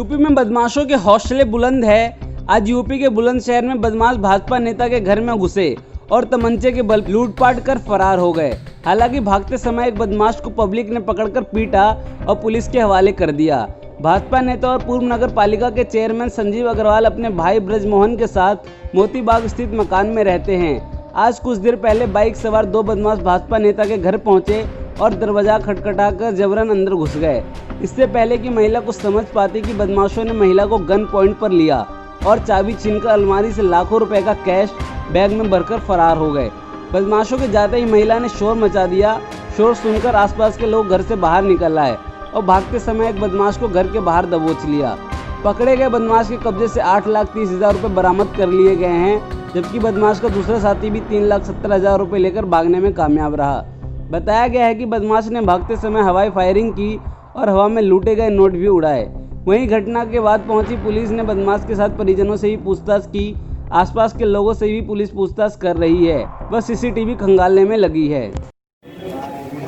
UP में बदमाशों के हौसले बुलंद है। आज यूपी के बुलंदशहर में बदमाश भाजपा नेता के घर में घुसे और तमंचे के बल लूटपाट कर फरार हो गए। हालांकि भागते समय एक बदमाश को पब्लिक ने पकड़कर पीटा और पुलिस के हवाले कर दिया। भाजपा नेता और पूर्व नगर पालिका के चेयरमैन संजीव अग्रवाल अपने भाई ब्रजमोहन के साथ मोतीबाग स्थित मकान में रहते हैं। आज कुछ देर पहले बाइक सवार दो बदमाश भाजपा नेता के घर पहुंचे और दरवाजा खटखटाकर जबरन अंदर घुस गए। इससे पहले कि महिला कुछ समझ पाती कि बदमाशों ने महिला को गन पॉइंट पर लिया और चाबी छीनकर अलमारी से लाखों रुपए का कैश बैग में भरकर फरार हो गए। बदमाशों के जाते ही महिला ने शोर मचा दिया। शोर सुनकर आसपास के लोग घर से बाहर निकल आए और भागते समय एक बदमाश को घर के बाहर दबोच लिया। पकड़े गए बदमाश के कब्जे से 8,30,000 रुपये बरामद कर लिए गए हैं, जबकि बदमाश का दूसरा साथी भी 3,70,000 रुपये लेकर भागने में कामयाब रहा। बताया गया है कि बदमाश ने भागते समय हवाई फायरिंग की और हवा में लूटे गए नोट भी उड़ाए। वहीं घटना के बाद पहुंची पुलिस ने बदमाश के साथ परिजनों से भी पूछताछ की। आसपास के लोगों से भी पुलिस पूछताछ कर रही है। वह सीसीटीवी खंगालने में लगी है।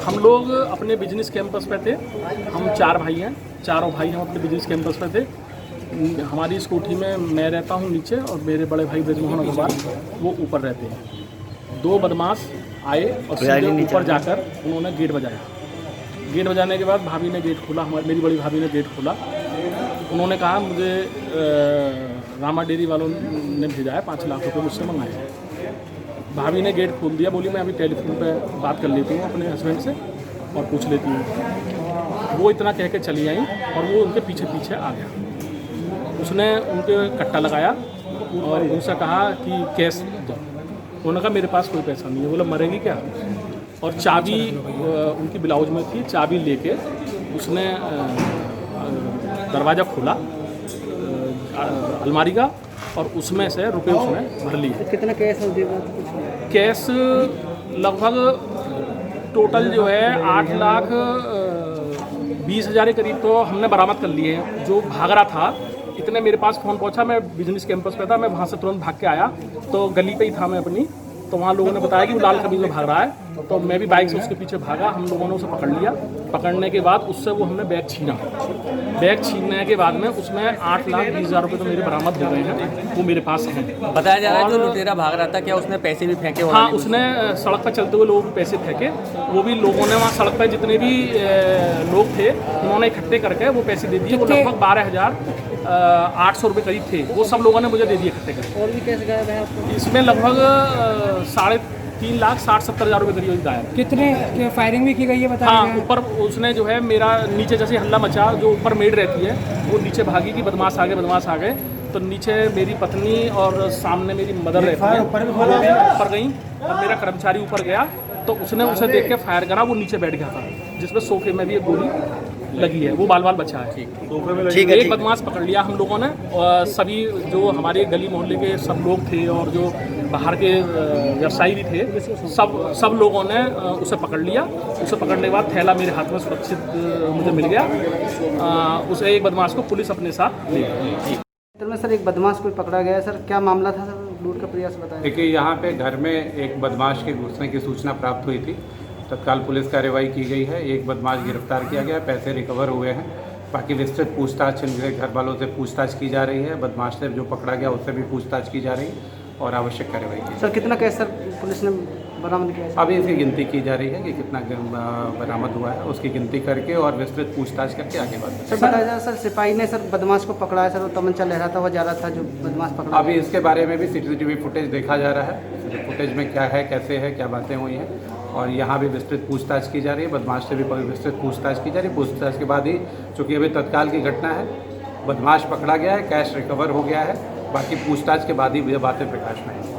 हम लोग अपने बिजनेस कैंपस पे थे। हम 4 भाई हैं, चारों भाई हम अपने बिजनेस कैंपस पे थे। हमारी स्कूटी में मैं रहता हूँ नीचे और मेरे बड़े भाई ब्रजमोहन अग्रवाल वो ऊपर रहते हैं। 2 बदमाश आए और सीधे ऊपर जाकर उन्होंने गेट बजाया। गेट बजाने के बाद भाभी ने गेट खोला, मेरी बड़ी भाभी ने गेट खोला। उन्होंने कहा मुझे रामा डेयरी वालों ने भेजा है, 5 लाख रुपये मुझसे मंगाए। भाभी ने गेट खोल दिया, बोली मैं अभी टेलीफोन पे बात कर लेती हूँ अपने हस्बैंड से और पूछ लेती हूँ। वो इतना कह के चली आई और वो उनके पीछे पीछे आ गया। उसने उनके कट्टा लगाया और उनसे कहा कि कैश दो। उन्होंने कहा मेरे पास कोई पैसा नहीं है। बोला मरेंगी क्या? और चाबी उनकी ब्लाउज में थी, चाबी लेके उसने दरवाज़ा खोला अलमारी का और उसमें से रुपए उसने भर लिए। कितना कैश कैश लगभग टोटल जो है 8,20,000 के करीब तो हमने बरामद कर लिए हैं। जो भाग रहा था इतने मेरे पास फ़ोन पहुंचा, मैं बिजनेस कैंपस पे था, मैं वहाँ से तुरंत भाग के आया तो गली पे ही था मैं अपनी। तो वहाँ लोगों ने बताया कि वो लाल कमीज में भाग रहा है, तो मैं भी बाइक से उसके पीछे भागा। हम लोगों ने उसे पकड़ लिया। पकड़ने के बाद उससे वो हमने बैग छीना। बैग छीनने के बाद में उसमें 8,20,000 रुपये तो मेरे बरामद हो गए हैं, वो मेरे पास हैं। बताया जा रहा है जो लुटेरा भाग रहा था, क्या उसने पैसे भी फेंके? हाँ, उसने सड़क पर चलते हुए लोगों को पैसे फेंके। वो भी लोगों ने वहाँ सड़क पर जितने भी लोग थे उन्होंने इकट्ठे करके वो पैसे दे दिए। वो लगभग 12,800 रुपये करीब थे। वो सब लोगों ने मुझे दे दिए इकट्ठे करके। और भी कैसे गायब है आपको? इसमें लगभग 3,60,70,000 रुपये करीब गायब। कितने फायरिंग भी की गई है बता? हाँ, ऊपर उसने जो है मेरा नीचे जैसे हल्ला मचा, जो ऊपर मेड रहती है वो नीचे भागी कि बदमाश आ गए। तो नीचे मेरी पत्नी और सामने मेरी मदर रहती है, ऊपर गई और मेरा कर्मचारी ऊपर गया तो उसने उसे देख के फायर करा। वो नीचे बैठ गया था जिसमें सोफे में भी एक गोली लगी है, वो बाल बचा है। ठीक है। एक बदमाश पकड़ लिया हम लोगों ने और सभी जो हमारे गली मोहल्ले के सब लोग थे और जो बाहर के व्यवसायी भी थे, सब लोगों ने उसे पकड़ लिया। उसे पकड़ने के बाद थैला मेरे हाथ में सुरक्षित मुझे मिल गया। उसे एक बदमाश को पुलिस अपने साथ ले गई। सर, एक बदमाश कोई पकड़ा गया है सर, क्या मामला था सर? लूट का प्रयास बताएं। देखिए, यहाँ पे घर में एक बदमाश के घुसने की सूचना प्राप्त हुई थी। तत्काल पुलिस कार्रवाई की गई है। एक बदमाश गिरफ्तार किया गया है, पैसे रिकवर हुए हैं। बाकी विस्तृत पूछताछ इनके घर वालों से पूछताछ की जा रही है। बदमाश से जो पकड़ा गया उससे भी पूछताछ की जा रही है और आवश्यक कार्रवाई की। सर, कितना कैश सर पुलिस ने बरामद किया है? अभी इसकी गिनती की जा रही है कि कितना बरामद हुआ है, उसकी गिनती करके और विस्तृत पूछताछ करके आगे बढ़। सर, बताया जाए सर, सिपाही ने सर बदमाश को पकड़ा है सर, वो तमंचा लहराता हुआ जा रहा था जो बदमाश पकड़ा। अभी इसके बारे में भी सीसीटीवी फुटेज देखा जा रहा है। फुटेज में क्या है, कैसे है, क्या बातें हुई हैं और यहाँ भी विस्तृत पूछताछ की जा रही है। बदमाश से भी विस्तृत पूछताछ की जा रही है। पूछताछ के बाद ही, चूँकि अभी तत्काल की घटना है, बदमाश पकड़ा गया है, कैश रिकवर हो गया है, बाकी पूछताछ के बाद ही ये बातें प्रकाश में आएंगी।